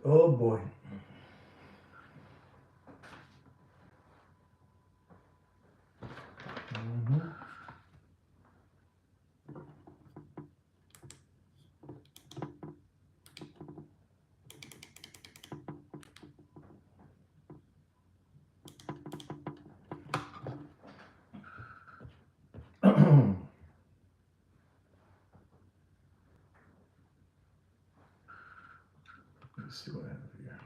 Oh boy. Mhm. Let's see what I have here.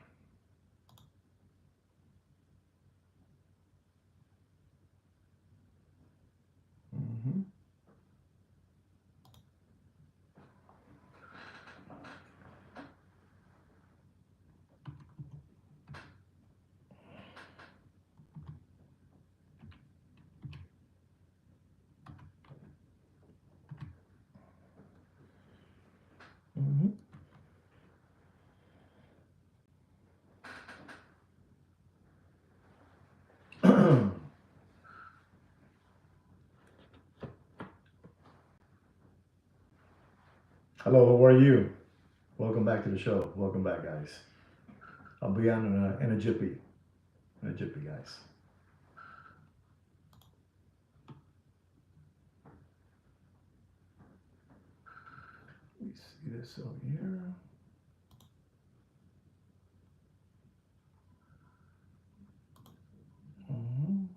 Mhm. Mhm. Hello, how are you? Welcome back to the show. Welcome back, guys. I'll be on in a jiffy. In a jiffy, guys. Let me see this over here. Mhm.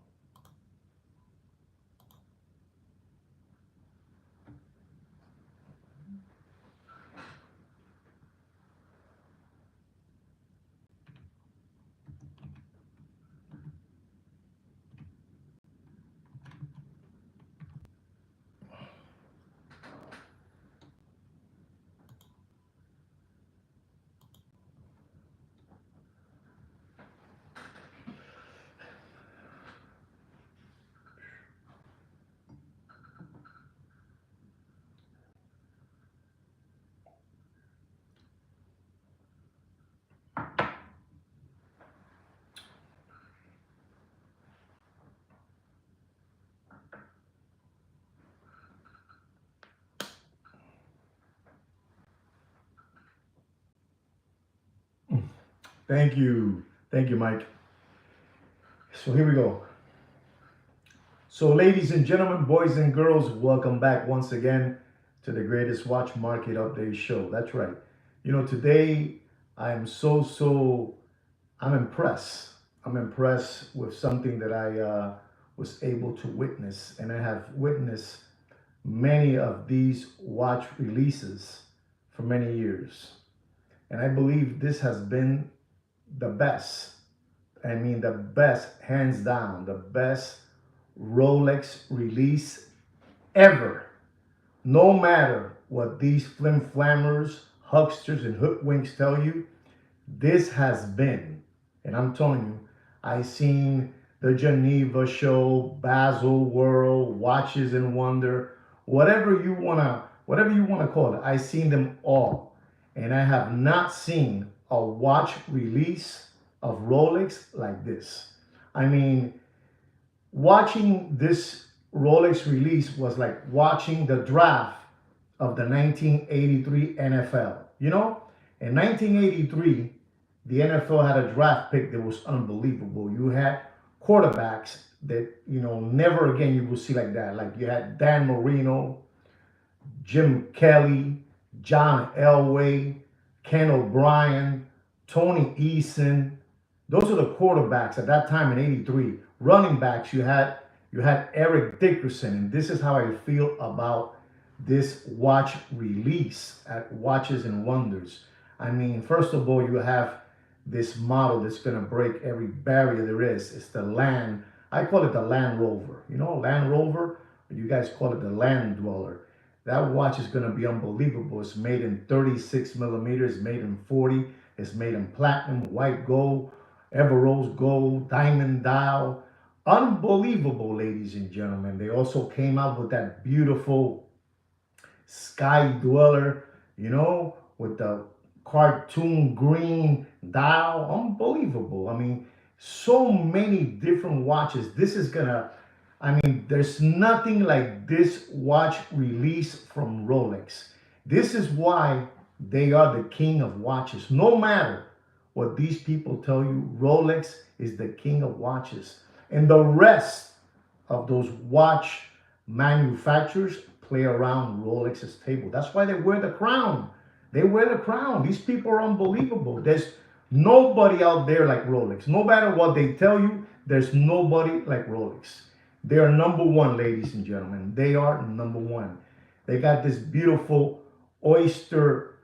Thank you. Thank you, Mike. So here we go. So, ladies and gentlemen, boys and girls, welcome back once again to the greatest watch market update show. That's right. Today I am I'm impressed. I'm impressed with something that I was able to witness, and I have witnessed many of these watch releases for many years. And I believe this has been the best. I mean, the best, hands down, the best Rolex release ever. No matter what these flim flammers, hucksters, and hoodwinks tell you, this has been, and I'm telling you, I seen the Geneva show, Basel World, Watches and Wonder, whatever you wanna call it. I seen them all, and I have not seen a watch release of Rolex like this. I mean, watching this Rolex release was like watching the draft of the 1983 NFL. In 1983, the NFL had a draft pick that was unbelievable. You had quarterbacks that, never again you will see like that. Like you had Dan Marino, Jim Kelly, John Elway, Ken O'Brien, Tony Eason. Those are the quarterbacks at that time in '83. Running backs, you had Eric Dickerson, and this is how I feel about this watch release at Watches and Wonders. I mean, first of all, you have this model that's gonna break every barrier there is. It's the Land. I call it the Land Rover. Land Rover. You guys call it the Land Dweller. That watch is gonna be unbelievable. It's made in 36 millimeters. Made in 40. It's made in platinum, white gold, Everose gold, diamond dial. Unbelievable, ladies and gentlemen. They also came out with that beautiful Sky Dweller, with the cartoon green dial. Unbelievable. I mean, so many different watches. There's nothing like this watch release from Rolex. This is why they are the king of watches. No matter what these people tell you, Rolex is the king of watches. And the rest of those watch manufacturers play around Rolex's table. That's why they wear the crown. They wear the crown. These people are unbelievable. There's nobody out there like Rolex. No matter what they tell you, there's nobody like Rolex. They are number one, ladies and gentlemen. They are number one. They got this beautiful oyster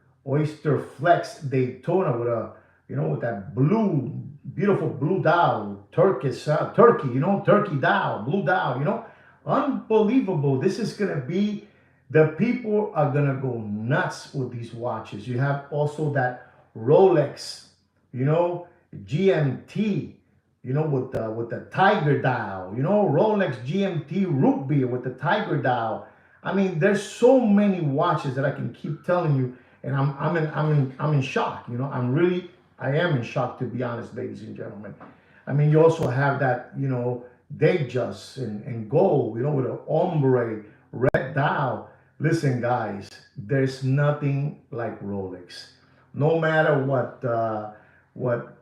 flex Daytona with a, with that blue, beautiful blue dial, turkey, turkey dial, blue dial, unbelievable. This is gonna be, the people are gonna go nuts with these watches. You have also that Rolex, GMT, with the tiger dial, Rolex GMT root beer with the tiger dial. I mean, there's so many watches that I can keep telling you, and I'm in shock. I am in shock, to be honest, ladies and gentlemen. I mean, you also have that, Datejust and gold, with an ombre red dial. Listen, guys, there's nothing like Rolex. No matter what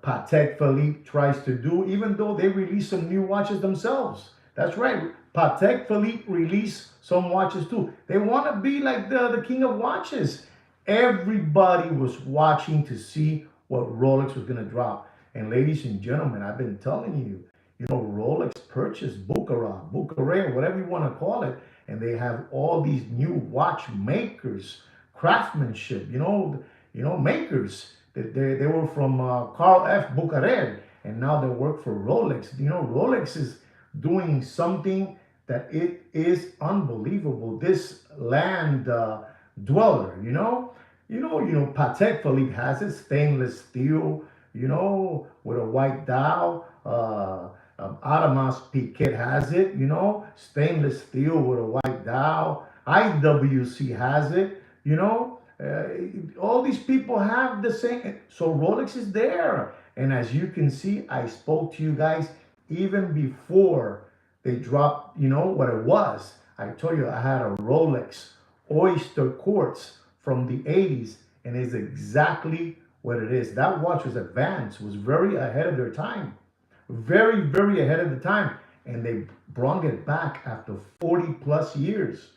Patek Philippe tries to do, even though they release some new watches themselves. That's right. Patek Philippe released some watches too. They want to be like the king of watches. Everybody was watching to see what Rolex was going to drop. And ladies and gentlemen, I've been telling you, Rolex purchased Bucharest, whatever you want to call it. And they have all these new watchmakers, craftsmanship, makers. They were from Carl F. Bucharest, and now they work for Rolex. Rolex is doing something that it is unbelievable. This land dweller, Patek Philippe has it, stainless steel, with a white dial. Adamas Piquet has it, stainless steel with a white dial. IWC has it, all these people have the same. So Rolex is there. And as you can see, I spoke to you guys even before they dropped, what it was. I told you I had a Rolex Oyster Quartz from the 80s, and it's exactly what it is. That watch was advanced, was very ahead of their time. Very, very ahead of the time. And they brought it back after 40 plus years.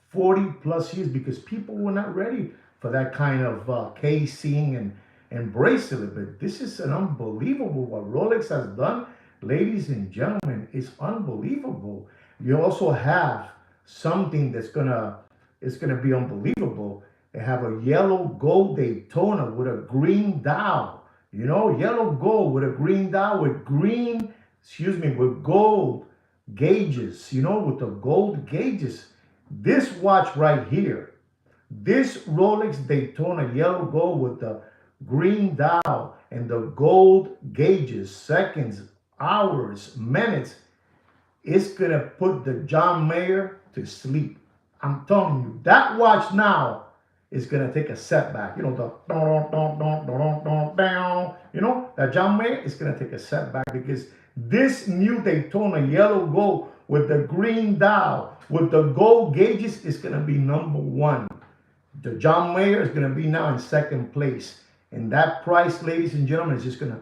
40 plus years, because people were not ready for that kind of casing and bracelet. But this is an unbelievable what Rolex has done, ladies and gentlemen. It's unbelievable. You also have something it's gonna be unbelievable. They have a yellow gold Daytona with a green dial. Yellow gold with a green dial with with gold gauges. With the gold gauges. This watch right here, this Rolex Daytona yellow gold with the green dial and the gold gauges, seconds, hours, minutes, it's going to put the John Mayer to sleep. I'm telling you, that watch now is going to take a setback. That John Mayer is going to take a setback, because this new Daytona yellow gold with the green dial, with the gold gauges, is going to be number one. The John Mayer is going to be now in second place. And that price, ladies and gentlemen, is just going to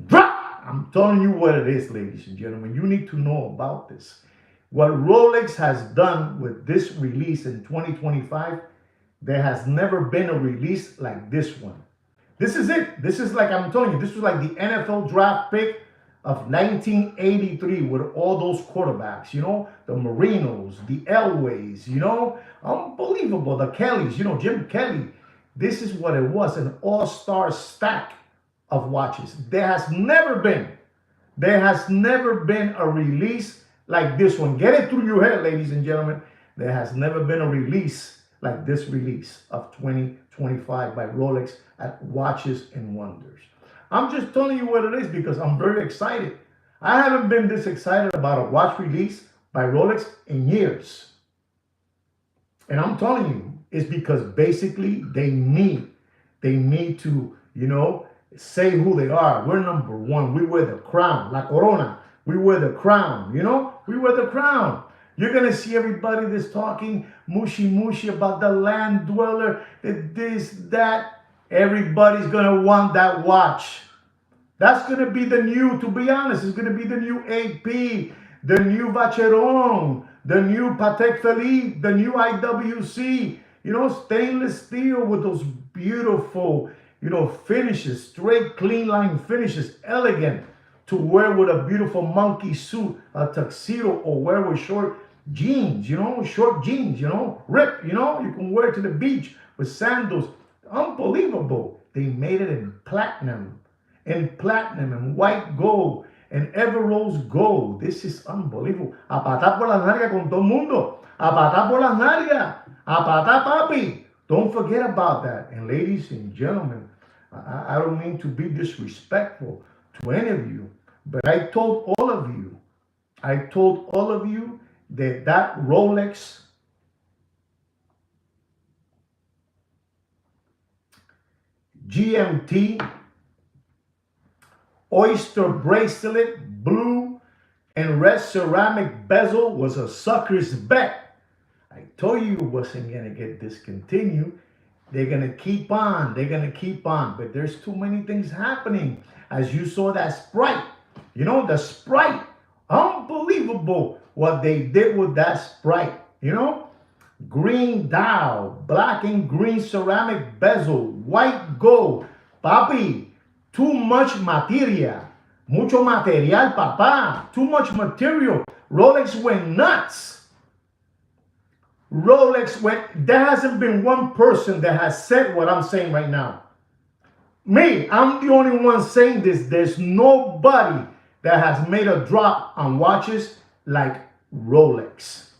drop. I'm telling you what it is, ladies and gentlemen. You need to know about this. What Rolex has done with this release in 2025, there has never been a release like this one. This is it. This is like, I'm telling you, this was like the NFL draft pick of 1983 with all those quarterbacks, the Marinos, the Elways, unbelievable, the Kellys, Jim Kelly. This is what it was, an all-star stack of watches. There has never been a release like this one. Get it through your head, ladies and gentlemen. There has never been a release like this release of 2025 by Rolex at Watches and Wonders. I'm just telling you what it is because I'm very excited. I haven't been this excited about a watch release by Rolex in years. And I'm telling you, it's because basically they need to, say who they are. We're number one. We wear the crown. La Corona. We wear the crown, We wear the crown. You're going to see everybody that's talking mushy about the land dweller, this, that. Everybody's going to want that watch. That's going to be the new, to be honest, it's going to be the new AP, the new Vacheron, the new Patek Philippe, the new IWC, stainless steel with those beautiful, finishes, straight, clean line finishes, elegant to wear with a beautiful monkey suit, a tuxedo, or wear with short jeans, short jeans, rip, you can wear it to the beach with sandals. Unbelievable. They made it in platinum and white gold and ever rose gold. This is unbelievable. A patar por las nalgas con todo el mundo. A patar por las nalgas. A patar, papi. Don't forget about that. And ladies and gentlemen, I don't mean to be disrespectful to any of you, but I told all of you that Rolex GMT oyster bracelet, blue and red ceramic bezel was a sucker's bet. I told you it wasn't going to get discontinued. They're going to keep on. But there's too many things happening. As you saw that Sprite. The Sprite. Unbelievable what they did with that Sprite. Green dial, black and green ceramic bezel, white gold. Papi, too much material. Mucho material, papá. Too much material. Rolex went nuts. There hasn't been one person that has said what I'm saying right now. Me, I'm the only one saying this. There's nobody that has made a drop on watches like Rolex.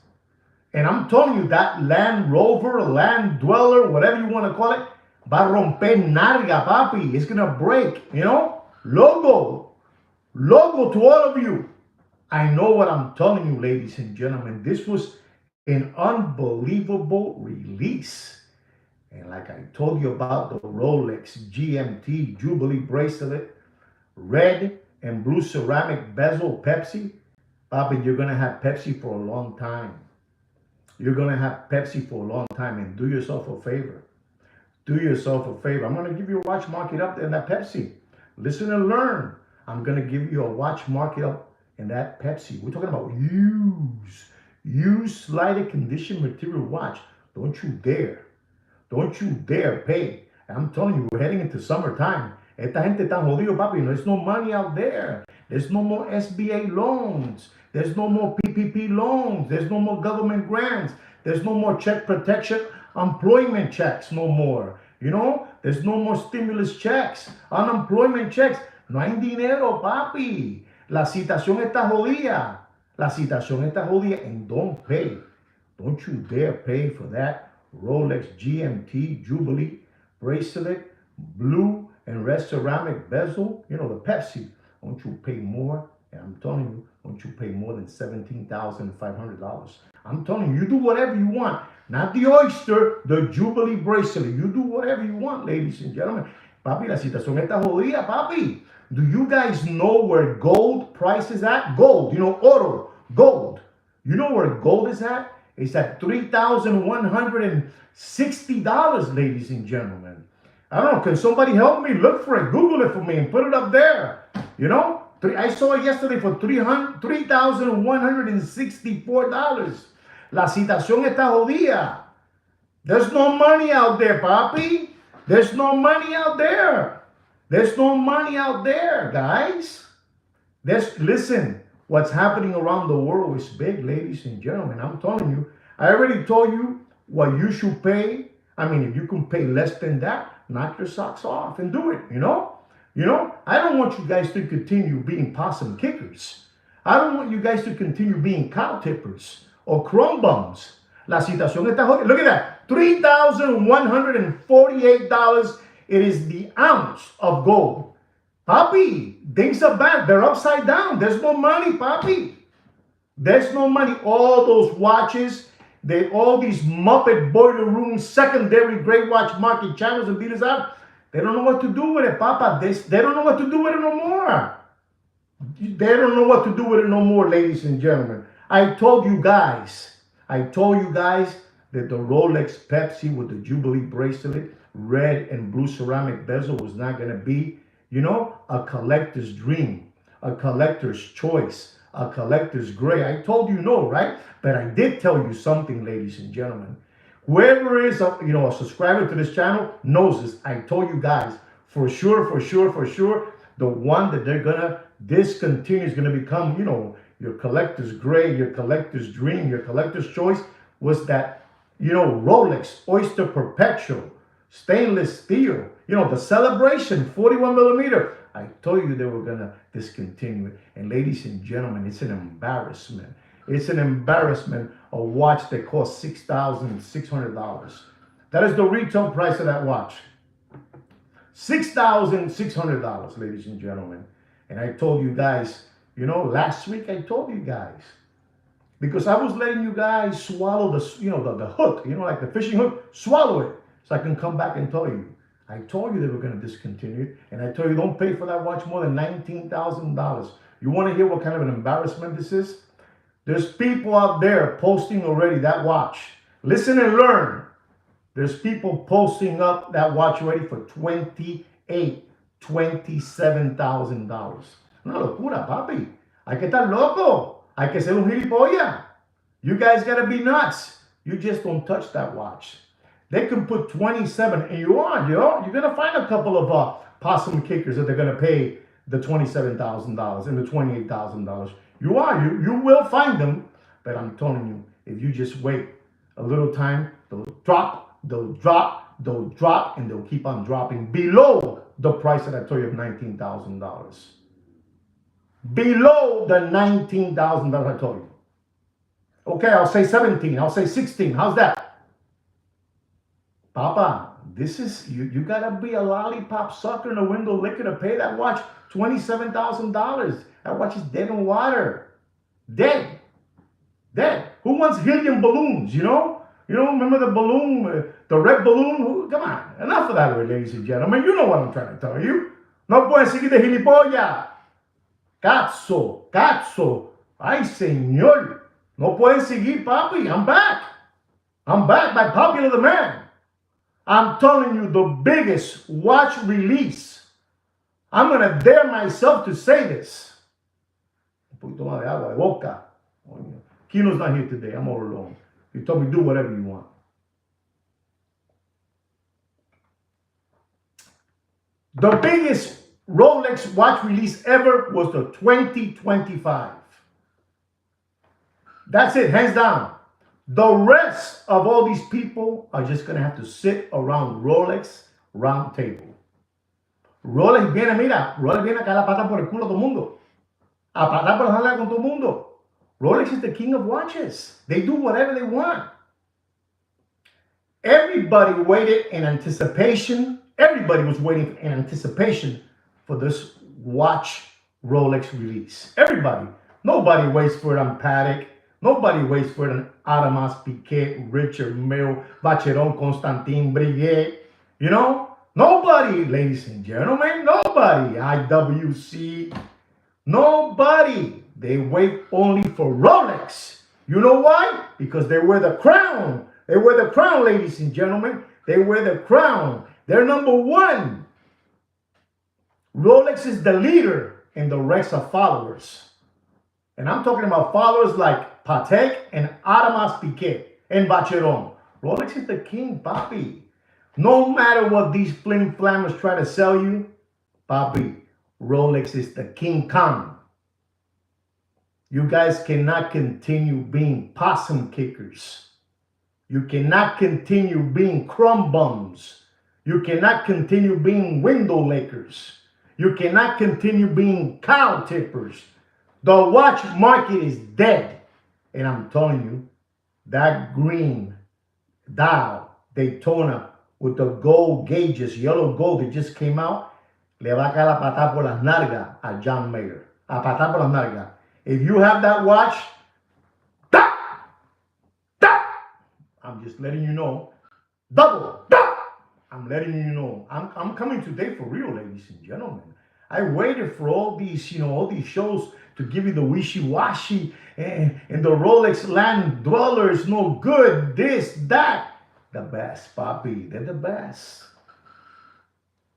And I'm telling you, that Land Rover, Land Dweller, whatever you want to call it, va a romper narga, papi. It's going to break, Logo to all of you. I know what I'm telling you, ladies and gentlemen. This was an unbelievable release. And like I told you about the Rolex GMT Jubilee bracelet, red and blue ceramic bezel Pepsi, papi, you're going to have Pepsi for a long time. You're going to have Pepsi for a long time. And do yourself a favor. I'm going to give you a watch market up in that Pepsi. Listen and learn. I'm going to give you a watch market up in that Pepsi. We're talking about used slighted condition material watch. Don't you dare pay. I'm telling you, we're heading into summertime. Esta gente tan jodido, papi. There's no money out there. There's no more SBA loans. There's no more PPP loans. There's no more government grants. There's no more check protection, employment checks no more. There's no more stimulus checks, unemployment checks. No hay dinero, papi. La situación está jodida. And don't pay. Don't you dare pay for that Rolex GMT Jubilee bracelet, blue and red ceramic bezel. The Pepsi. Don't you pay more? And I'm telling you, don't you pay more than $17,500. I'm telling you, you do whatever you want. Not the oyster, the Jubilee bracelet. You do whatever you want, ladies and gentlemen. Papi, la situación está jodida, papi. Do you guys know where gold price is at? Gold, oro, gold. You know where gold is at? It's at $3,160, ladies and gentlemen. I don't know, can somebody help me? Look for it, Google it for me and put it up there. I saw it yesterday for $3,164. La situación está jodida. There's no money out there, papi. There's no money out there. Guys. Listen, what's happening around the world is big, ladies and gentlemen. I'm telling you, I already told you what you should pay. I mean, if you can pay less than that, knock your socks off and do it, I don't want you guys to continue being possum kickers. I don't want you guys to continue being cow tippers or crumb bums. La situación está jodida. Look at that. $3,148. It is the ounce of gold. Papi, things are bad. They're upside down. There's no money, papi. There's no money. All those watches, all these Muppet boiler room secondary great watch market channels and dealers out, they don't know what to do with it, papa. They don't know what to do with it no more. Ladies and gentlemen. I told you guys that the Rolex Pepsi with the Jubilee bracelet, red and blue ceramic bezel was not going to be You know, a collector's dream, a collector's choice, a collector's gray. I told you no, right? But I did tell you something, ladies and gentlemen. Whoever is a subscriber to this channel knows this. I told you guys for sure, for sure, for sure. The one that they're gonna discontinue is gonna become, your collector's gray, your collector's dream, your collector's choice was that, Rolex Oyster Perpetual, stainless steel, the Celebration 41 millimeter. I told you they were gonna discontinue it. And ladies and gentlemen, it's an embarrassment. It's an embarrassment. A watch that costs $6,600. That is the retail price of that watch. $6,600, ladies and gentlemen. And I told you guys, last week I told you guys, because I was letting you guys swallow the hook, like the fishing hook, swallow it, so I can come back and tell you. I told you they were going to discontinue it, and I told you don't pay for that watch more than $19,000. You want to hear what kind of an embarrassment this is? There's people out there posting already that watch. Listen and learn. There's people posting up that watch already for $28,000, $27,000. Una locura, papi. Hay que estar loco. Hay que ser un gilipollas. You guys got to be nuts. You just don't touch that watch. They can put 27, and you're going to find a couple of possum kickers that they're going to pay the $27,000 and the $28,000. You will find them, but I'm telling you, if you just wait a little time, they'll drop, and they'll keep on dropping below the price that I told you of $19,000. Below the $19,000 I told you. Okay, I'll say 17, I'll say 16. How's that? Papa, this is, you gotta be a lollipop sucker and a window licker to pay that watch $27,000. That watch is dead in water. Dead. Who wants helium balloons, remember the balloon, the red balloon? Come on, enough of that, ladies and gentlemen. You know what I'm trying to tell you. No pueden seguir de gilipollas. Cazzo. Ay, señor. No pueden seguir, papi. I'm back by popular demand. I'm telling you, the biggest watch release. I'm going to dare myself to say this. Un poquito más de agua de boca. Kino's not here today. I'm all alone. You told me do whatever you want. The biggest Rolex watch release ever was the 2025. That's it, hands down. The rest of all these people are just going to have to sit around Rolex round table. Rolex viene a caer la pata por el culo a todo el mundo. A patar por la jala con todo el mundo. Rolex is the king of watches. They do whatever they want. Everybody waited in anticipation. Everybody was waiting in anticipation for this watch Rolex release. Everybody. Nobody waits for it on Patek. Nobody waits for it on Audemars Piguet, Richard Mille, Vacheron, Constantin, Breguet. Nobody, ladies and gentlemen, nobody. IWC, nobody. They wait only for Rolex. You know why? Because they wear the crown. They wear the crown, ladies and gentlemen. They wear the crown. They're number one. Rolex is the leader and the rest are followers. And I'm talking about followers like Patek and Audemars Piguet and Vacheron. Rolex is the king, papi. No matter what these flim flammers try to sell you, papi, Rolex is the King Kong. You guys cannot continue being possum kickers. You cannot continue being crumb bums. You cannot continue being window lickers. You cannot continue being cow tippers. The watch market is dead. And I'm telling you, that green dial Daytona with the gold gauges, yellow gold that just came out, le va a caer la patada por las nalgas a John Mayer. A patada por las nalgas. If you have that watch, I'm just letting you know. Double. I'm letting you know. I'm coming today for real, ladies and gentlemen. I waited for all these, all these shows to give you the wishy-washy and the Rolex land dwellers, no good, this, that. The best, papi. They're the best.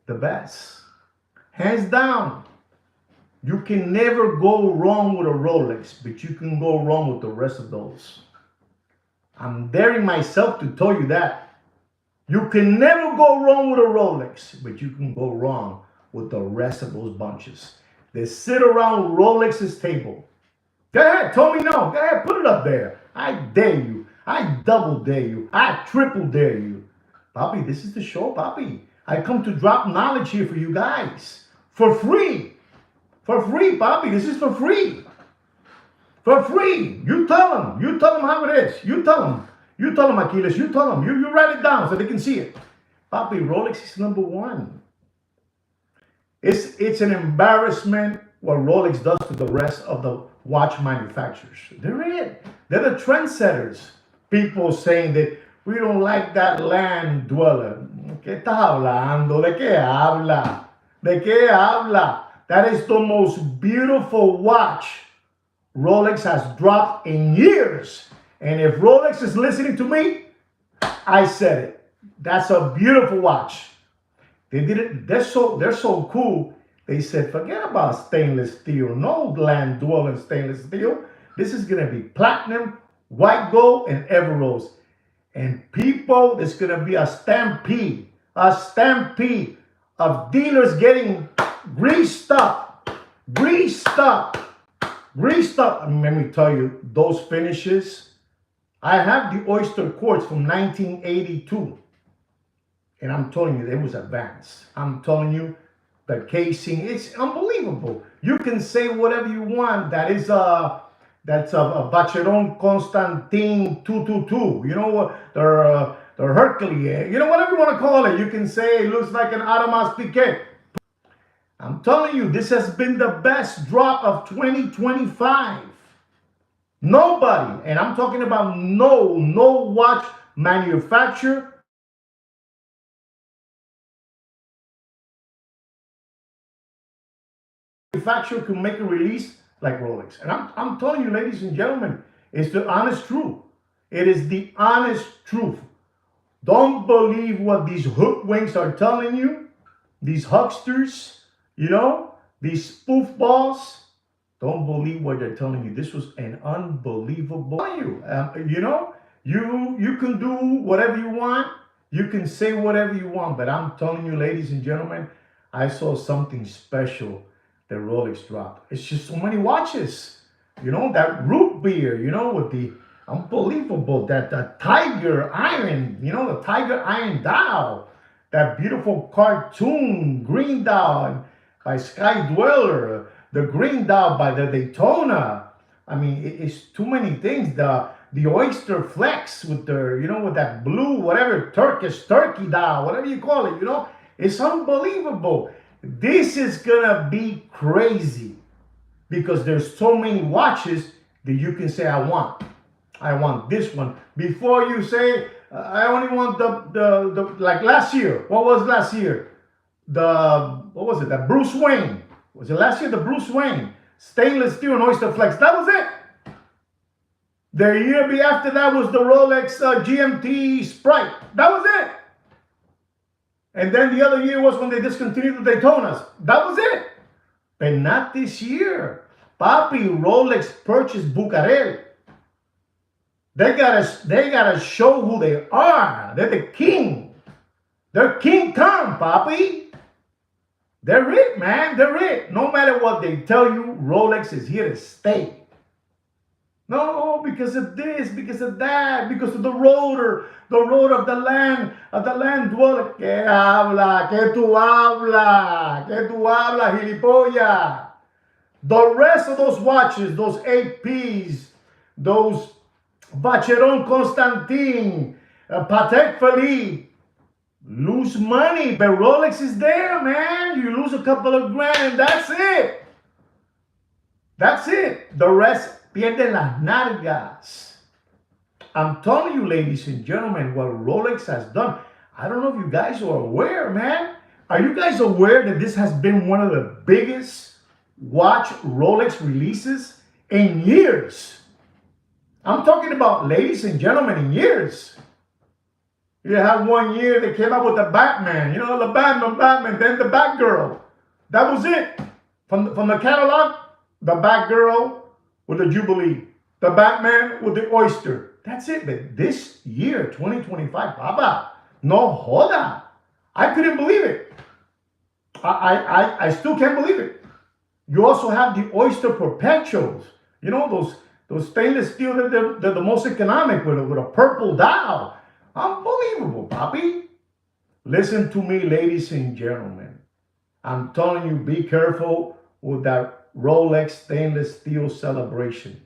The best. Hands down. You can never go wrong with a Rolex, but you can go wrong with the rest of those. I'm daring myself to tell you that. You can never go wrong with a Rolex, but you can go wrong with the rest of those bunches. They sit around Rolex's table. Go ahead, tell me no. Go ahead, put it up there. I dare you. I double dare you. I triple dare you. Bobby, this is the show, Bobby. I come to drop knowledge here for you guys. For free. For free, Bobby. This is for free. For free. You tell them. You tell them how it is. You tell them. You tell them, Achilles. You tell them. You write it down so they can see it. Bobby, Rolex is number one. It's an embarrassment what Rolex does to the rest of the watch manufacturers. They're it. They're the trendsetters. People saying that we don't like that land dweller. ¿Qué estás hablando? ¿De qué habla? ¿De qué habla? That is the most beautiful watch Rolex has dropped in years. And if Rolex is listening to me, I said it. That's a beautiful watch. They did it. They're so cool. They said, forget about stainless steel. No land dwelling stainless steel. This is gonna be platinum, white gold, and Everose. And people, there's gonna be a stampede of dealers getting greased up. And let me tell you, those finishes. I have the oyster quartz from 1982. And I'm telling you, it was advanced. I'm telling you, the casing, it's unbelievable. You can say whatever you want. That's a Vacheron Constantin 222. You know, they're Hercules. You know, whatever you want to call it. You can say it looks like an Adamas Piquet. I'm telling you, this has been the best drop of 2025. Nobody, and I'm talking about no watch manufacturer can make a release like Rolex. And I'm telling you, ladies and gentlemen, it's the honest truth. It is the honest truth. Don't believe what these hoodwinks are telling you, these hucksters, you know, these spoof balls. Don't believe what they're telling you. This was an unbelievable. You know, you can do whatever you want. You can say whatever you want. But I'm telling you, ladies and gentlemen, I saw something special that Rolex dropped. It's just so many watches. You know, that root beer, you know, with the unbelievable, that tiger iron, you know, the tiger iron dial, that beautiful cartoon green dial by Sky Dweller, the green dial by the Daytona. I mean, it's too many things. The oyster flex with the, you know, with that blue, whatever, Turkish turkey dial, whatever you call it, you know, it's unbelievable. This is gonna be crazy because there's so many watches that you can say, I want this one. Before you say, I only want the like last year. What was last year? What was it? The Bruce Wayne. Was it last year? The Bruce Wayne. Stainless steel and oyster flex. That was it. The year after that was the Rolex GMT Sprite. That was it. And then the other year was when they discontinued the Daytonas. That was it. But not this year. Papi, Rolex purchased Bucarel. They gotta show who they are. They're the king. They're King Kong, Papi. They're it, man. They're it. No matter what they tell you, Rolex is here to stay. No, because of this, because of that, because of the rotor of the land dweller. ¿Qué habla? ¿Qué tú habla? ¿Qué tú habla, gilipollas? The rest of those watches, those APs, those Vacheron Constantin, Patek Philippe, lose money, but Rolex is there, man. You lose a couple of grand, that's it. That's it. The rest pierden las nalgas. I'm telling you, ladies and gentlemen, what Rolex has done. I don't know if you guys are aware, man. Are you guys aware that this has been one of the biggest watch Rolex releases in years? I'm talking about, ladies and gentlemen, in years. You have one year they came out with the Batman, you know, the Batman, then the Batgirl. That was it. From the catalog, the Batgirl with the Jubilee, the Batman with the oyster. That's it. But this year, 2025, Papa, no joda. I couldn't believe it. I still can't believe it. You also have the oyster perpetuals. You know, those stainless steel, they're the most economic with a purple dial. Unbelievable, Papi. Listen to me, ladies and gentlemen. I'm telling you, be careful with that Rolex stainless steel celebration.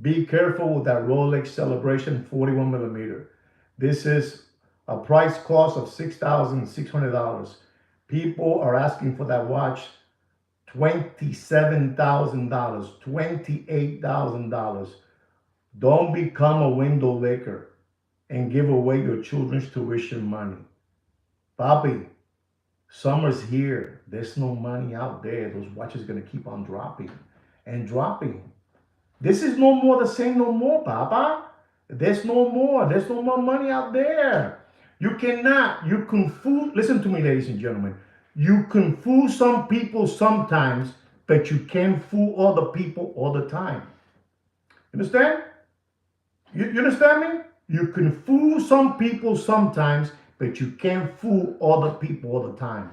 Be careful with that Rolex celebration 41 millimeter. This is a price cost of $6,600. People are asking for that watch $27,000, $28,000. Don't become a window licker and give away your children's tuition money. Bobby, summer's here. There's no money out there. Those watches are going to keep on dropping and dropping. This is no more the same no more, Papa. There's no more. There's no more money out there. You can fool, listen to me, ladies and gentlemen. You can fool some people sometimes, but you can't fool other people all the time. You understand? You understand me? You can fool some people sometimes, but you can't fool other people all the time.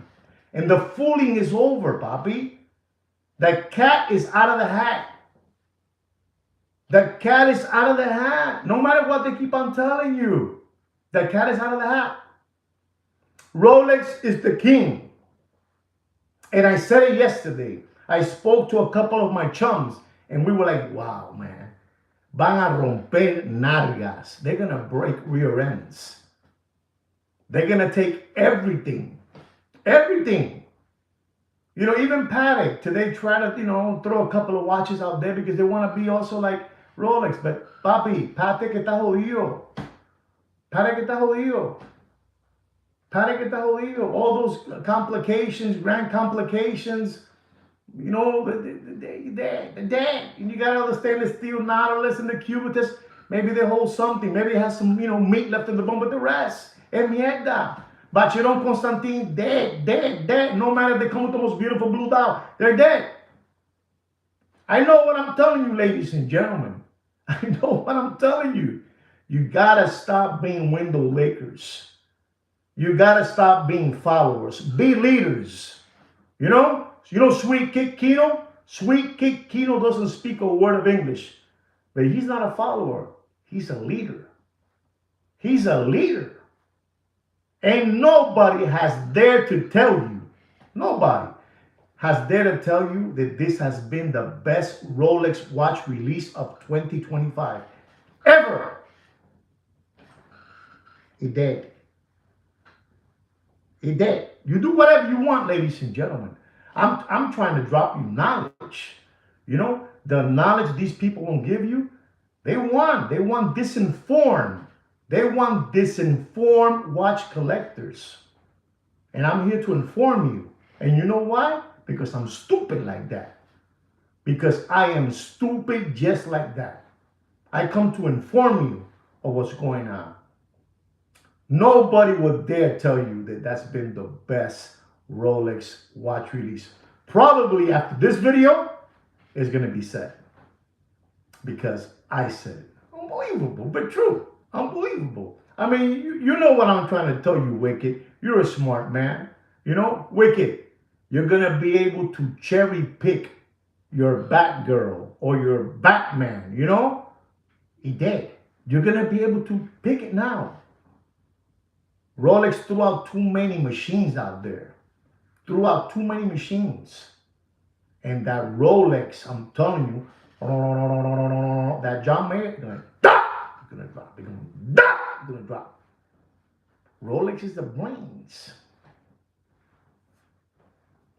And the fooling is over, Papi. The cat is out of the hat. The cat is out of the hat. No matter what they keep on telling you, the cat is out of the hat. Rolex is the king. And I said it yesterday. I spoke to a couple of my chums, and we were like, wow, man. Van a romper nalgas. They're going to break rear ends. They're going to take everything. Everything. You know, even Patek, today try to, throw a couple of watches out there because they want to be also like Rolex. But, papi, Patek está jodido. Patek está jodido. Patek está jodido. All those complications, grand complications, they're dead. And you got all the stainless steel Nautilus and the Cubitus. Maybe they hold something. Maybe it has some, meat left in the bone, but the rest, es mierda. Bacheron Constantin, dead. No matter if they come with the most beautiful blue dial, they're dead. I know what I'm telling you, ladies and gentlemen. I know what I'm telling you. You gotta stop being window lickers. You gotta stop being followers. Be leaders. Sweet Kid Kino? Sweet Kid Kino doesn't speak a word of English. But he's not a follower. He's a leader. He's a leader. And nobody has dared to tell you, nobody has dared to tell you that this has been the best Rolex watch release of 2025 ever. It did. It did. You do whatever you want, ladies and gentlemen. I'm trying to drop you knowledge. The knowledge these people won't give you, they want disinformed. They want disinformed watch collectors. And I'm here to inform you. And you know why? Because I'm stupid like that. Because I am stupid just like that. I come to inform you of what's going on. Nobody would dare tell you that that's been the best Rolex watch release. Probably after this video, it's going to be said. Because I said it. Unbelievable, but true. Unbelievable. I mean, you know what I'm trying to tell you, Wicked. You're a smart man. Wicked. You're going to be able to cherry pick your Batgirl or your Batman, He did. You're going to be able to pick it now. Rolex threw out too many machines out there. Threw out too many machines. And that Rolex, I'm telling you, that John Mayer, going to drop. They're going to drop. Rolex is the brains.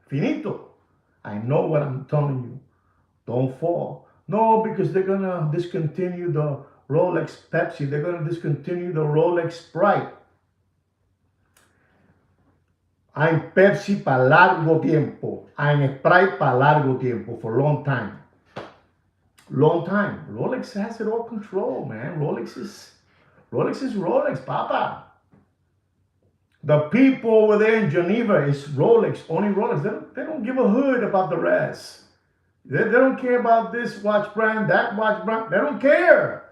Finito. I know what I'm telling you. Don't fall. No, because they're going to discontinue the Rolex Pepsi. They're going to discontinue the Rolex Sprite. I'm Pepsi para largo tiempo. I'm Sprite para largo tiempo, for a long time. Long time. Rolex has it all controlled, man. Rolex is Rolex, Papa. The people over there in Geneva is Rolex, only Rolex. They don't give a hood about the rest. They don't care about this watch brand, that watch brand. They don't care.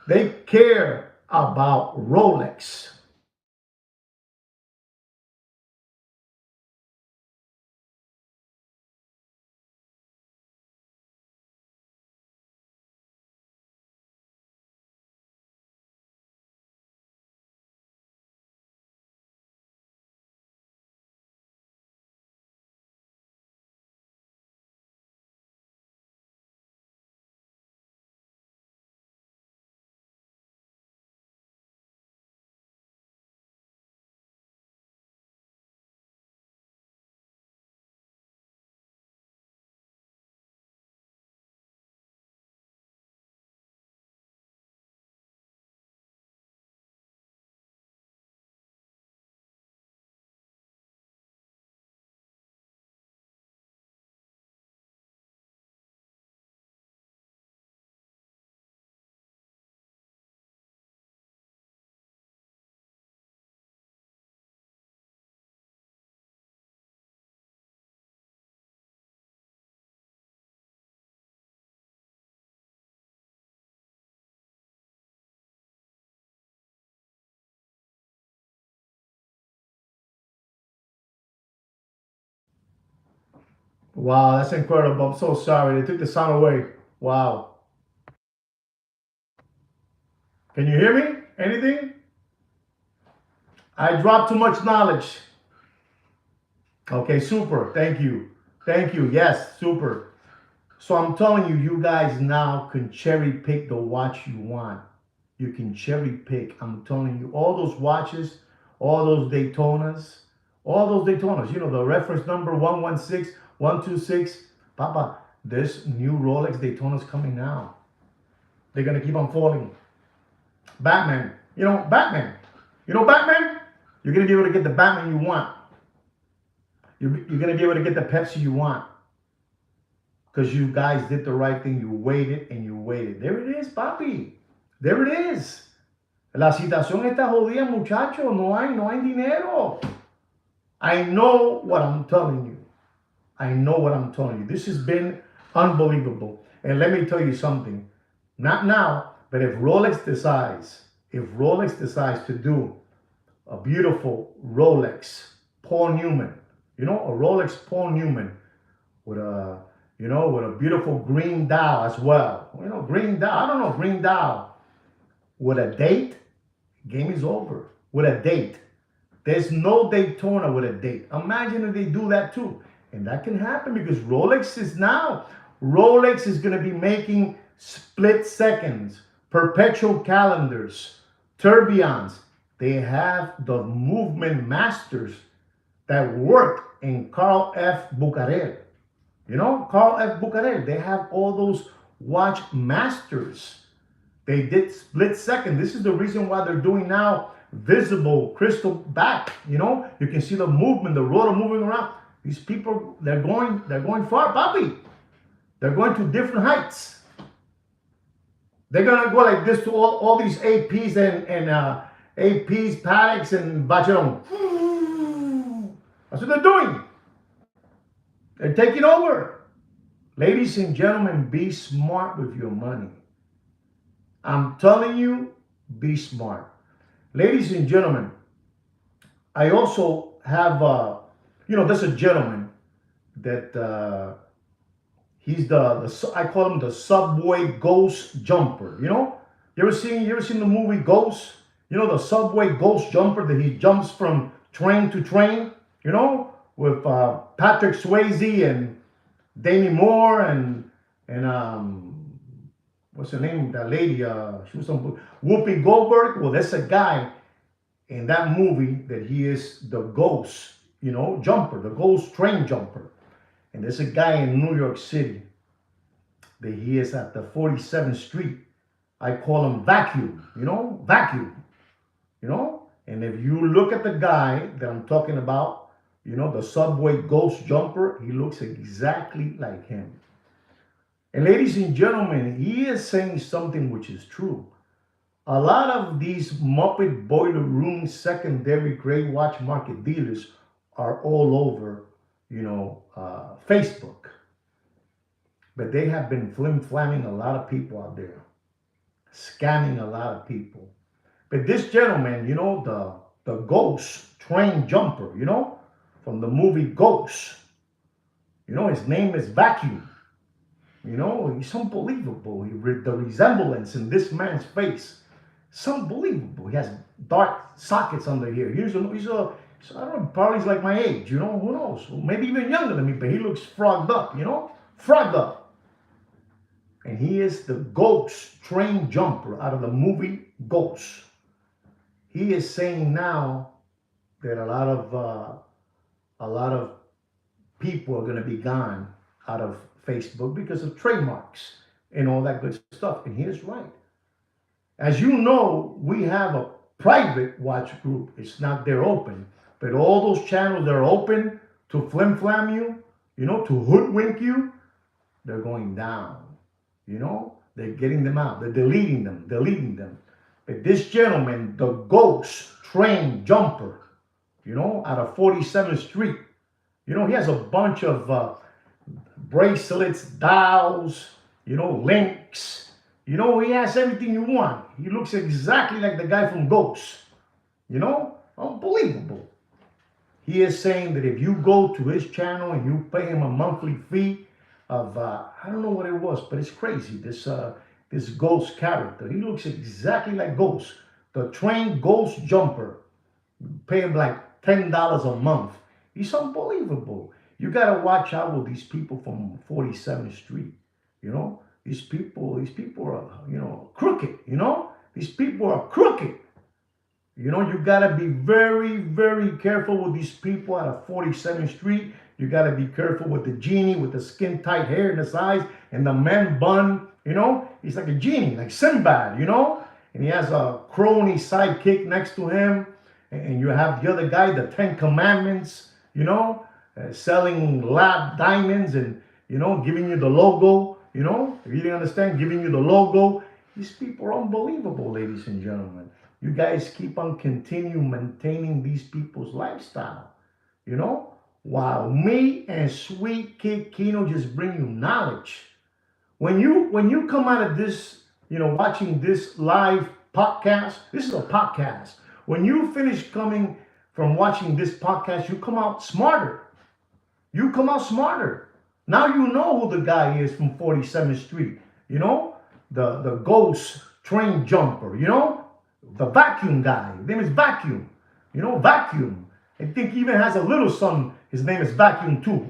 They care about Rolex. Wow, that's incredible. I'm so sorry. They took the sound away. Wow. Can you hear me? Anything? I dropped too much knowledge. Okay, super. Thank you. Thank you. Yes, super. So I'm telling you, you guys now can cherry pick the watch you want. You can cherry pick. I'm telling you, all those watches, all those Daytonas, the reference number 116, 126. Papa, this new Rolex Daytona's coming now. They're going to keep on falling. Batman. Batman. Batman? You're going to be able to get the Batman you want. You're going to be able to get the Pepsi you want. Because you guys did the right thing. You waited and you waited. There it is, papi. There it is. La situación está jodida, muchacho. No hay dinero. I know what I'm telling you. I know what I'm telling you. This has been unbelievable. And let me tell you something. Not now, but if Rolex decides to do a beautiful Rolex Paul Newman, a Rolex Paul Newman with a beautiful green dial as well. Green dial. I don't know, green dial with a date. Game is over. With a date. There's no Daytona with a date. Imagine if they do that too. And that can happen because Rolex is going to be making split seconds, perpetual calendars, tourbillons. They have the movement masters that work in Carl F. Bucarel. Carl F. Bucarel. They have all those watch masters. They did split second. This is the reason why they're doing now visible crystal back. You can see the movement, the rotor moving around. These people, they're going far, papi. They're going to different heights. They're gonna go like this to all these APs and APs, Paddocks, and Vacheron. That's what they're doing. They're taking over. Ladies and gentlemen, be smart with your money. I'm telling you, be smart. Ladies and gentlemen, I also have, there's a gentleman that he's I call him the subway ghost jumper. You ever seen the movie Ghost? The subway ghost jumper that he jumps from train to train. With Patrick Swayze and Demi Moore and what's her name? That lady, she was some Whoopi Goldberg. Well, that's a guy in that movie that he is the ghost, jumper, the ghost train jumper. And there's a guy in New York City that he is at the 47th Street. I call him Vacuum, Vacuum, And if you look at the guy that I'm talking about, the subway ghost jumper, he looks exactly like him. And ladies and gentlemen, he is saying something which is true. A lot of these Muppet boiler room secondary grade watch market dealers are all over, Facebook. But they have been flim-flamming a lot of people out there, scamming a lot of people. But this gentleman, the ghost train jumper, from the movie Ghost, his name is Vacuum. He's unbelievable. The resemblance in this man's face, it's unbelievable. He has dark sockets under here. I don't know, probably he's like my age, who knows? Maybe even younger than me, but he looks frogged up, frogged up. And he is the ghost train jumper out of the movie Ghost. He is saying now that a lot of people are going to be gone out of Facebook because of trademarks and all that good stuff. And he is right. As you know, we have a private watch group. It's not there open, but all those channels that are open to flim-flam you, to hoodwink you, they're going down. They're getting them out. They're deleting them. But this gentleman, the ghost train jumper, out of 47th Street, he has a bunch of bracelets, dials, links. He has everything you want. He looks exactly like the guy from Ghost. Unbelievable. He is saying that if you go to his channel and you pay him a monthly fee of, I don't know what it was, but it's crazy. This Ghost character, he looks exactly like Ghost. The train Ghost jumper. Pay him like $10 a month. He's unbelievable. You got to watch out with these people from 47th Street. These people are, crooked. These people are crooked. You got to be very, very careful with these people out of 47th Street. You got to be careful with the genie with the skin tight hair in his eyes and the man bun. He's like a genie, like Sinbad, and he has a crony sidekick next to him. And you have the other guy, the 10 Commandments, selling lab diamonds and, giving you the logo, if you didn't understand, giving you the logo. These people are unbelievable, ladies and gentlemen. You guys keep on continue maintaining these people's lifestyle, while me and Sweet Kid Kino just bring you knowledge. When you come out of this, watching this live podcast, this is a podcast. When you finish coming from watching this podcast, you come out smarter. You come out smarter. Now you know who the guy is from 47th Street. The ghost train jumper, the vacuum guy. His name is Vacuum. Vacuum. I think he even has a little son. His name is Vacuum too.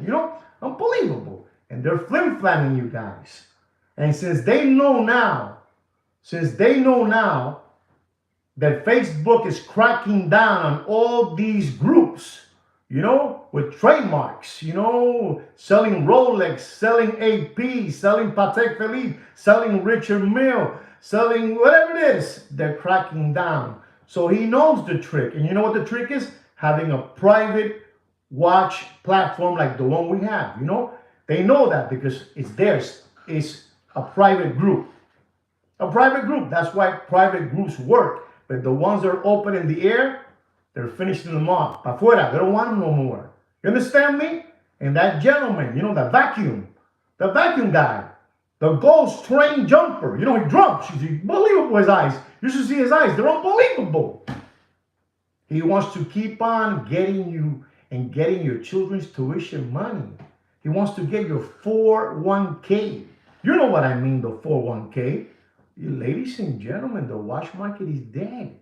Unbelievable. And they're flim-flamming you guys. And since they know now that Facebook is cracking down on all these groups, with trademarks, selling Rolex, selling AP, selling Patek Philippe, selling Richard Mille, selling whatever it is, they're cracking down. So he knows the trick. And you know what the trick is? Having a private watch platform like the one we have, They know that because it's theirs. It's a private group. A private group. That's why private groups work. But the ones that are open in the air, they're finishing them off. Pa fuera. They don't want them no more. You understand me? And that gentleman, the vacuum guy, the ghost train jumper, he drums. It's unbelievable, his eyes. You should see his eyes. They're unbelievable. He wants to keep on getting you and getting your children's tuition money. He wants to get your 401k. You know what I mean, the 401k. Ladies and gentlemen, the watch market is dead.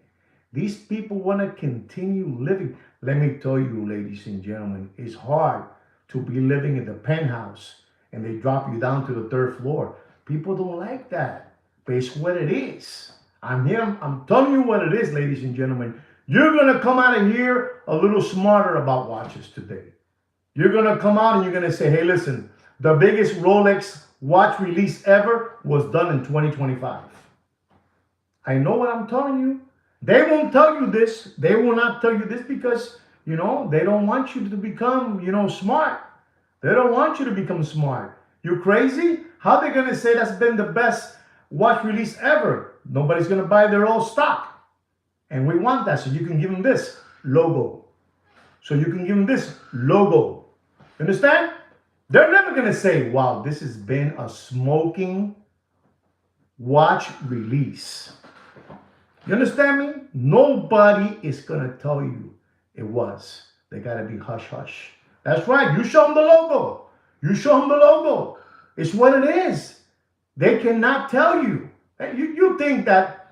These people want to continue living. Let me tell you, ladies and gentlemen, it's hard to be living in the penthouse and they drop you down to the 3rd floor. People don't like that, but it's what it is. I'm telling you what it is, ladies and gentlemen. You're going to come out of here a little smarter about watches today. You're going to come out and you're going to say, hey, listen, the biggest Rolex watch release ever was done in 2025. I know what I'm telling you. They won't tell you this. They will not tell you this because, they don't want you to become, smart. They don't want you to become smart. You crazy? How are they going to say that's been the best watch release ever? Nobody's going to buy their old stock. And we want that. So you can give them this logo. So you can give them this logo. You understand? They're never going to say, wow, this has been a smoking watch release. You understand me? Nobody is going to tell you it was. They got to be hush hush. That's right. You show them the logo. You show them the logo. It's what it is. They cannot tell you. You think that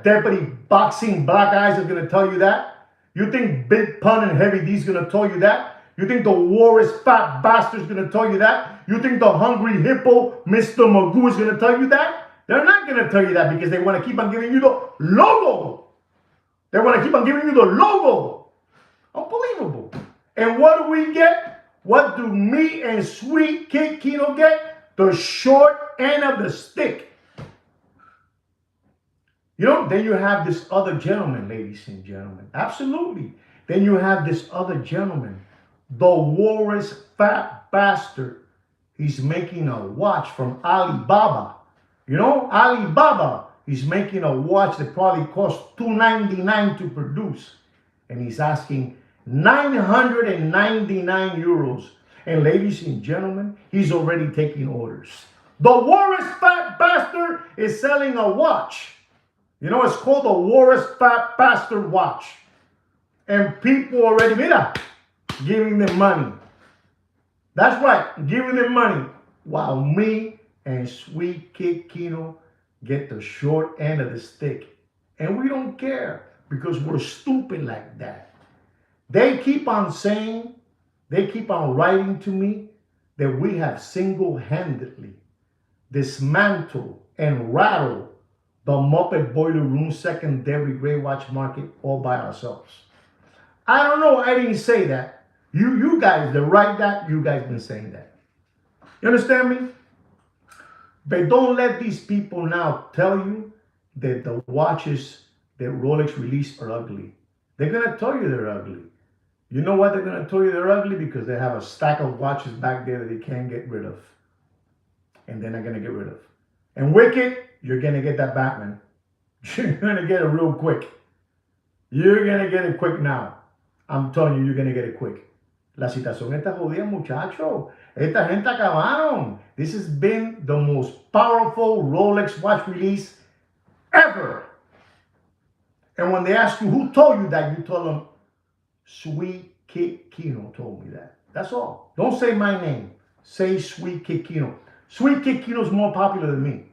Deputy Boxing Black Eyes is going to tell you that? You think Big Pun and Heavy D is going to tell you that? You think the Walrus Fat Bastard is going to tell you that? You think the Hungry Hippo Mr. Magoo is going to tell you that? They're not going to tell you that because they want to keep on giving you the logo. They want to keep on giving you the logo. Unbelievable. And what do we get? What do me and Sweet Kid Kino get? The short end of the stick. You know, then you have this other gentleman, ladies and gentlemen. Absolutely. Then you have this other gentleman, the Walrus Fat Bastard. He's making a watch from Alibaba. You know, Alibaba. He's making a watch that probably costs $299 to produce. And he's asking 999 euros. And ladies and gentlemen, he's already taking orders. The Walrus Fat Bastard is selling a watch. You know, it's called the Walrus Fat Bastard watch. And people already, mira, giving them money. That's right, giving them money. While me and Sweet Kid Kino get the short end of the stick. And we don't care because we're stupid like that. They keep on saying, they keep on writing to me that we have single-handedly dismantled and rattled the Muppet Boiler Room secondary gray watch market all by ourselves. I don't know. I didn't say that. You guys that write that, you guys been saying that. You understand me? But don't let these people now tell you that the watches that Rolex released are ugly. They're going to tell you they're ugly. You know why they're going to tell you they're ugly? Because they have a stack of watches back there that they can't get rid of. And they're not going to get rid of. And Wicked, you're going to get that Batman. You're going to get it real quick. You're going to get it quick now. I'm telling you, you're going to get it quick. La situación está jodida, muchacho. Esta gente acabaron. This has been the most powerful Rolex watch release ever. And when they ask you who told you that, you tell them, Sweet Kid Kino told me that. That's all. Don't say my name. Say Sweet Kid Kino. Sweet Kid Kino is more popular than me.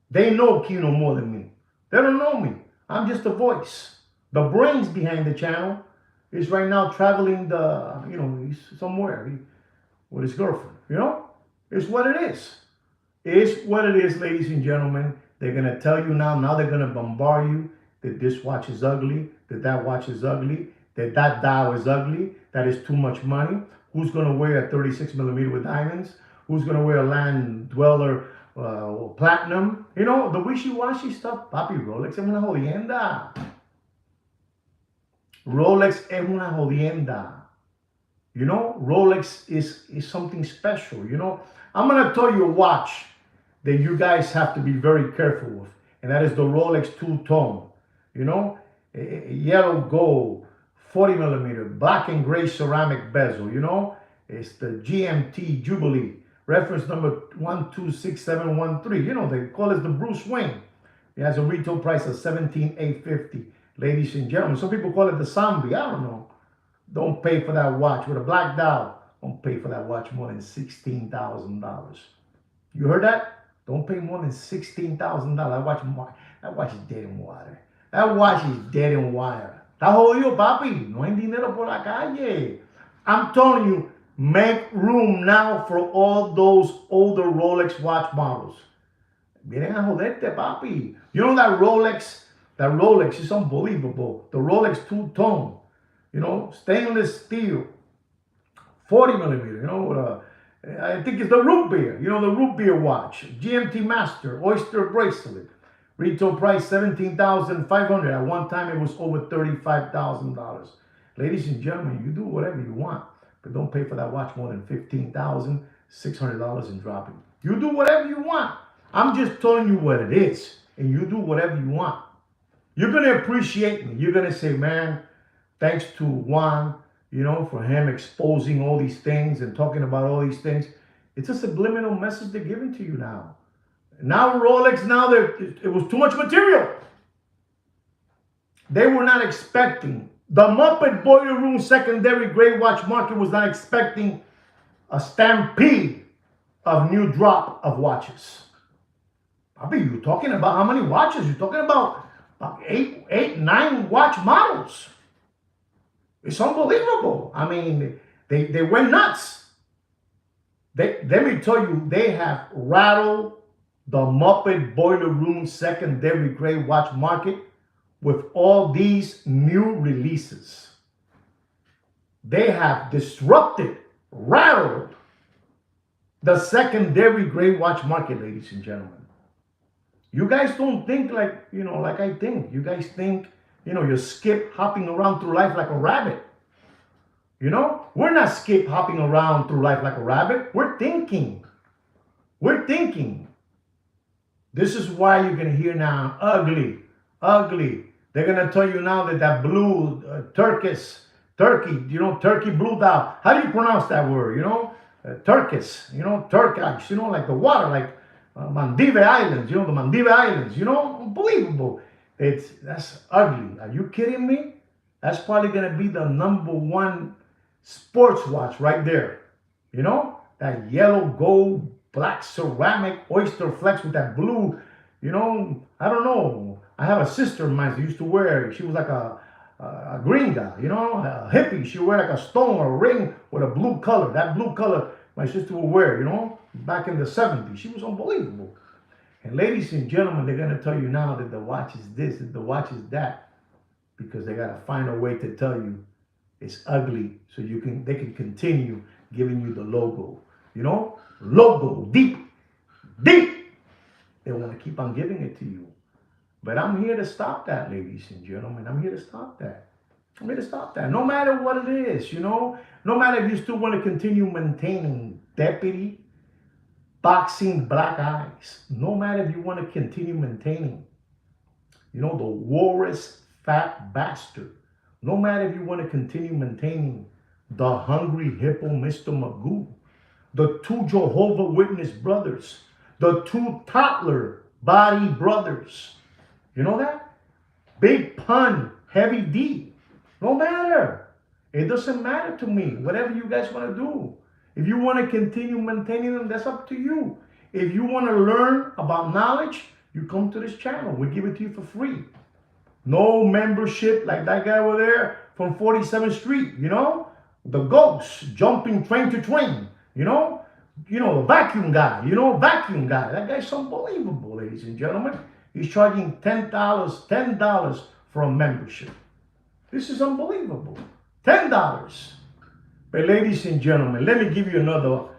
They know Kino more than me. They don't know me. I'm just a voice. The brains behind the channel is right now traveling he's somewhere with his girlfriend. You know? It's what it is. It's what it is, ladies and gentlemen. They're going to tell you now. Now they're going to bombard you that this watch is ugly, that watch is ugly, that dial is ugly, that is too much money. Who's going to wear a 36 millimeter with diamonds? Who's going to wear a Land Dweller platinum? You know, the wishy-washy stuff. Papi, Rolex es una jodienda. Rolex es una jodienda. You know, Rolex is something special. You know, I'm going to tell you a watch that you guys have to be very careful with. And that is the Rolex two-tone. You know, yellow gold, 40 millimeter, black and gray ceramic bezel. You know, it's the GMT Jubilee. Reference number 126713. You know, they call it the Bruce Wayne. It has a retail price of $17,850. Ladies and gentlemen, some people call it the Zombie. I don't know. Don't pay for that watch with a black dial. Don't pay for that watch more than $16,000. You heard that? Don't pay more than $16,000. That watch is dead in water. That watch is dead in water. Está jodido, papi. No hay dinero por la calle. I'm telling you, make room now for all those older Rolex watch models. Vienen a joderte, papi. You know that Rolex is unbelievable. The Rolex two-tone, you know, stainless steel, 40 millimeter, you know, I think it's the root beer, you know, the root beer watch, GMT Master, Oyster bracelet, retail price $17,500. At one time, it was over $35,000. Ladies and gentlemen, you do whatever you want, but don't pay for that watch more than $15,600 and dropping. You do whatever you want. I'm just telling you what it is. and you do whatever you want. You're going to appreciate me. You're going to say, man, thanks to Juan, for him exposing all these things and talking about all these things. It's a subliminal message they're giving to you now. Now Rolex, it was too much material. They were not expecting. The Muppet Boiler Room secondary gray watch market was not expecting a stampede of new drop of watches. Bobby, you're talking about how many watches? You're talking about eight, 9 watch models. It's unbelievable. I mean, they went nuts. Let me tell you, they have rattled the Muppet Boiler Room secondary gray watch market with all these new releases. They have disrupted, rattled the secondary gray watch market, ladies and gentlemen. You guys don't think like I think. You guys think, you're skip hopping around through life like a rabbit. We're not skip hopping around through life like a rabbit. We're thinking. We're thinking. This is why you're going to hear now, ugly. They're going to tell you now that blue turkey, turkey blue dye. How do you pronounce that word? Turkish, turquoise, like the water, like Maldive Islands, the Maldive Islands, unbelievable. That's ugly. Are you kidding me? That's probably going to be the #1 sports watch right there. That yellow, gold, black ceramic oyster flex with that blue, I don't know. I have a sister of mine that used to wear, she was like a green guy, a hippie. She would wear like a stone or a ring with a blue color. That blue color my sister would wear, back in the 70s. She was unbelievable. And ladies and gentlemen, they're going to tell you now that the watch is this, that the watch is that, because they got to find a way to tell you it's ugly so they can continue giving you the logo. Logo, deep. They want to keep on giving it to you. But I'm here to stop that, ladies and gentlemen. I'm here to stop that. No matter what it is, no matter if you still want to continue maintaining deputy, boxing black eyes, no matter if you want to continue maintaining, the Walrus fat bastard, no matter if you want to continue maintaining the hungry hippo Mr. Magoo, the 2 Jehovah Witness brothers, the 2 toddler body brothers, that? Big Pun, Heavy D. No matter. It doesn't matter to me. Whatever you guys want to do. If you want to continue maintaining them, that's up to you. If you want to learn about knowledge, you come to this channel. We give it to you for free. No membership like that guy over there from 47th Street, the ghost jumping train to train, the vacuum guy, vacuum guy. That guy's unbelievable, ladies and gentlemen. He's charging $10 for a membership. This is unbelievable. $10. But ladies and gentlemen, let me give you another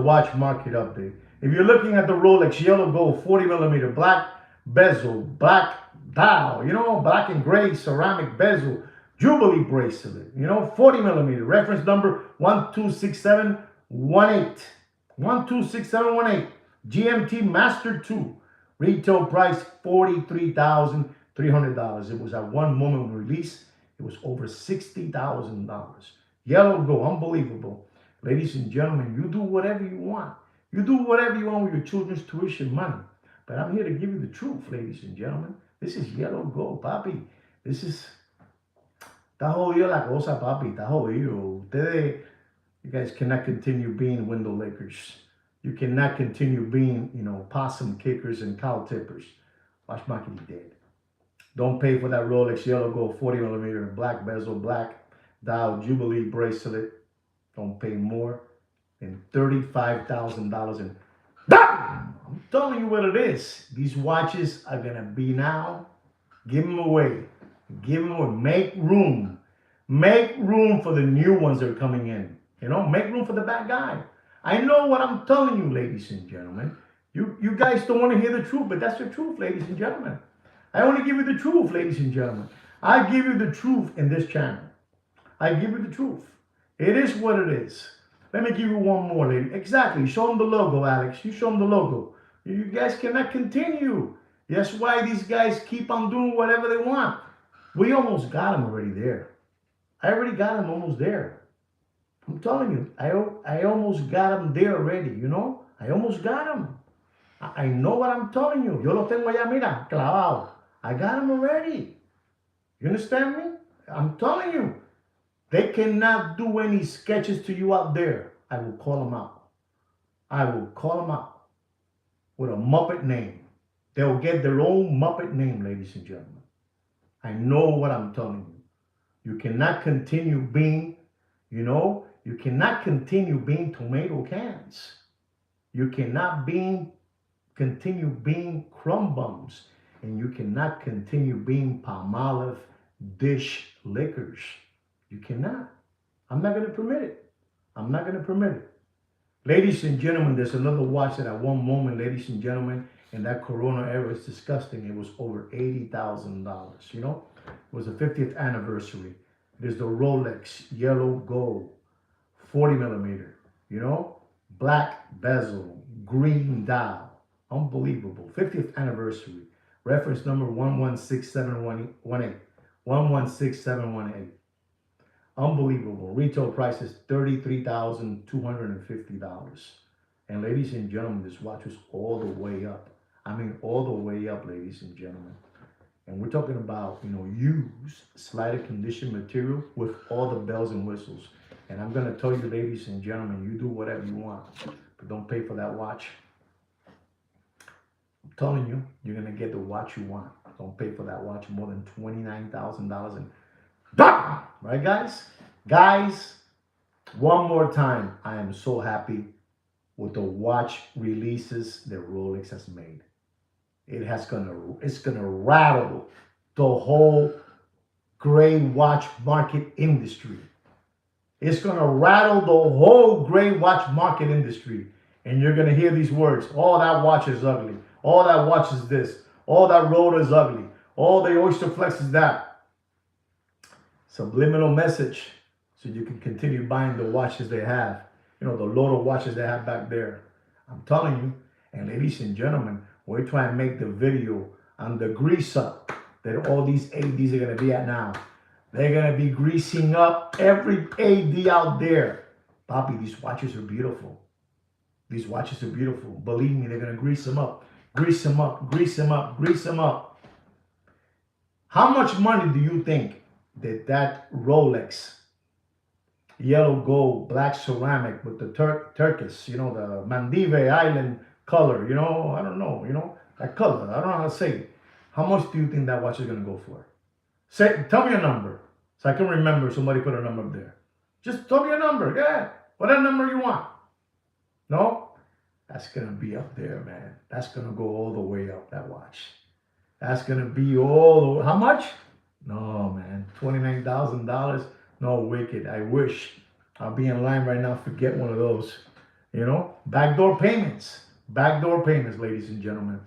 watch market update. If you're looking at the Rolex yellow gold 40 millimeter black bezel, black dial, black and gray ceramic bezel, Jubilee bracelet, 40 millimeter, reference number 126718. 126718. GMT Master 2. Retail price $43,300. It was at one moment release. It was over $60,000. Yellow gold, unbelievable. Ladies and gentlemen, you do whatever you want. You do whatever you want with your children's tuition money. But I'm here to give you the truth, ladies and gentlemen. This is yellow gold, papi. This is... Está jodido la cosa, papi. Está jodido. You guys cannot continue being window lickers. You cannot continue being, possum kickers and cow tippers. Watch market dead. Don't pay for that Rolex yellow gold 40 millimeter black bezel, black dial Jubilee bracelet. Don't pay more than $35,000. And I'm telling you what it is. These watches are going to be now. Give them away. Give them away. Make room. Make room for the new ones that are coming in. Make room for the bad guy. I know what I'm telling you, ladies and gentlemen. You guys don't want to hear the truth, but that's the truth, ladies and gentlemen. I only give you the truth, ladies and gentlemen. I give you the truth in this channel. I give you the truth. It is what it is. Let me give you one more, lady. Exactly. Show them the logo, Alex. You show them the logo. You guys cannot continue That's why these guys keep on doing whatever they want. We almost got them already there. I already got them almost there. I'm telling you, I almost got them there already, you know? I almost got them. I know what I'm telling you. Yo lo tengo allá, mira, clavado. I got them already. You understand me? I'm telling you. They cannot do any sketches to you out there. I will call them out. I will call them out with a Muppet name. They'll get their own Muppet name, ladies and gentlemen. I know what I'm telling you. You cannot continue being, you cannot continue being tomato cans. You cannot continue being crumb bums. And you cannot continue being Palmolive dish liquors. You cannot. I'm not going to permit it. I'm not going to permit it. Ladies and gentlemen, there's another watch that at one moment, ladies and gentlemen, in that Corona era, is disgusting. It was over $80,000. You know, it was the 50th anniversary. There's the Rolex yellow gold, 40 millimeter. You know, black bezel, green dial, unbelievable. 50th anniversary. Reference number 116718. 116718. Unbelievable. Retail price is $33,250. And ladies and gentlemen, this watch was all the way up. I mean, all the way up, ladies and gentlemen. And we're talking about, used slider condition material with all the bells and whistles. And I'm going to tell you, ladies and gentlemen, you do whatever you want, but don't pay for that watch. I'm telling you, you're going to get the watch you want. Don't pay for that watch more than $29,000 and right, guys? Guys, one more time, I am so happy with the watch releases that Rolex has made. It's gonna rattle the whole gray watch market industry. It's gonna rattle the whole gray watch market industry. And you're gonna hear these words: oh, that watch is ugly. Oh, that watch is this. Oh, that rotor is ugly. Oh, the Oyster Flex is that. Subliminal message, so you can continue buying the watches they have. The load of watches they have back there. I'm telling you. And ladies and gentlemen, we're trying to make the video on the grease up that all these ADs are going to be at now. They're going to be greasing up every AD out there. Bobby, these watches are beautiful. These watches are beautiful. Believe me, they're going to grease them up. Grease them up, grease them up, grease them up. How much money do you think that Rolex yellow gold black ceramic with the turquoise, the Maldive Island color, I don't know, that color, I don't know how to say it. How much do you think that watch is going to go for? Tell me a number so I can remember. Somebody put a number up there. Just tell me a number. Yeah, whatever number you want. No, that's going to be up there, man. That's going to go all the way up, that watch. That's going to be all the, how much? No, man, $29,000. No, wicked. I wish. I'll be in line right now to get one of those. Backdoor payments. Backdoor payments, ladies and gentlemen.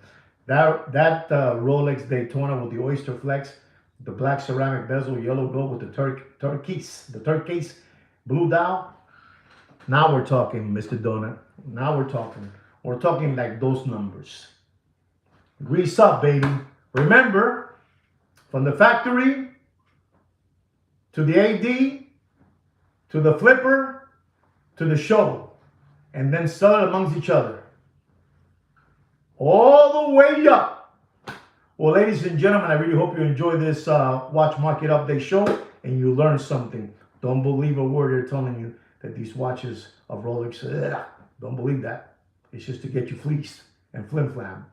That Rolex Daytona with the Oyster Flex, the black ceramic bezel, yellow gold with the turquoise blue dial. Now we're talking, Mr. Donut. Now we're talking. We're talking like those numbers. Grease up, baby. Remember, from the factory to the AD to the flipper to the show, and then sell it amongst each other. All the way up. Well, ladies and gentlemen, I really hope you enjoy this watch market update show and you learn something. Don't believe a word they're telling you that these watches of Rolex, don't believe that. It's just to get you fleeced and flim-flam.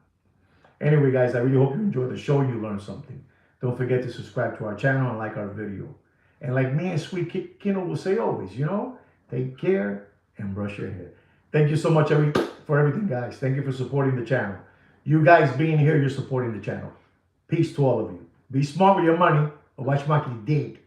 Anyway, guys, I really hope you enjoyed the show and you learned something. Don't forget to subscribe to our channel and like our video. And like me and Sweet Kino will say always, take care and brush your hair. Thank you so much for everything, guys. Thank you for supporting the channel. You guys being here, you're supporting the channel. Peace to all of you. Be smart with your money, or watch market dead.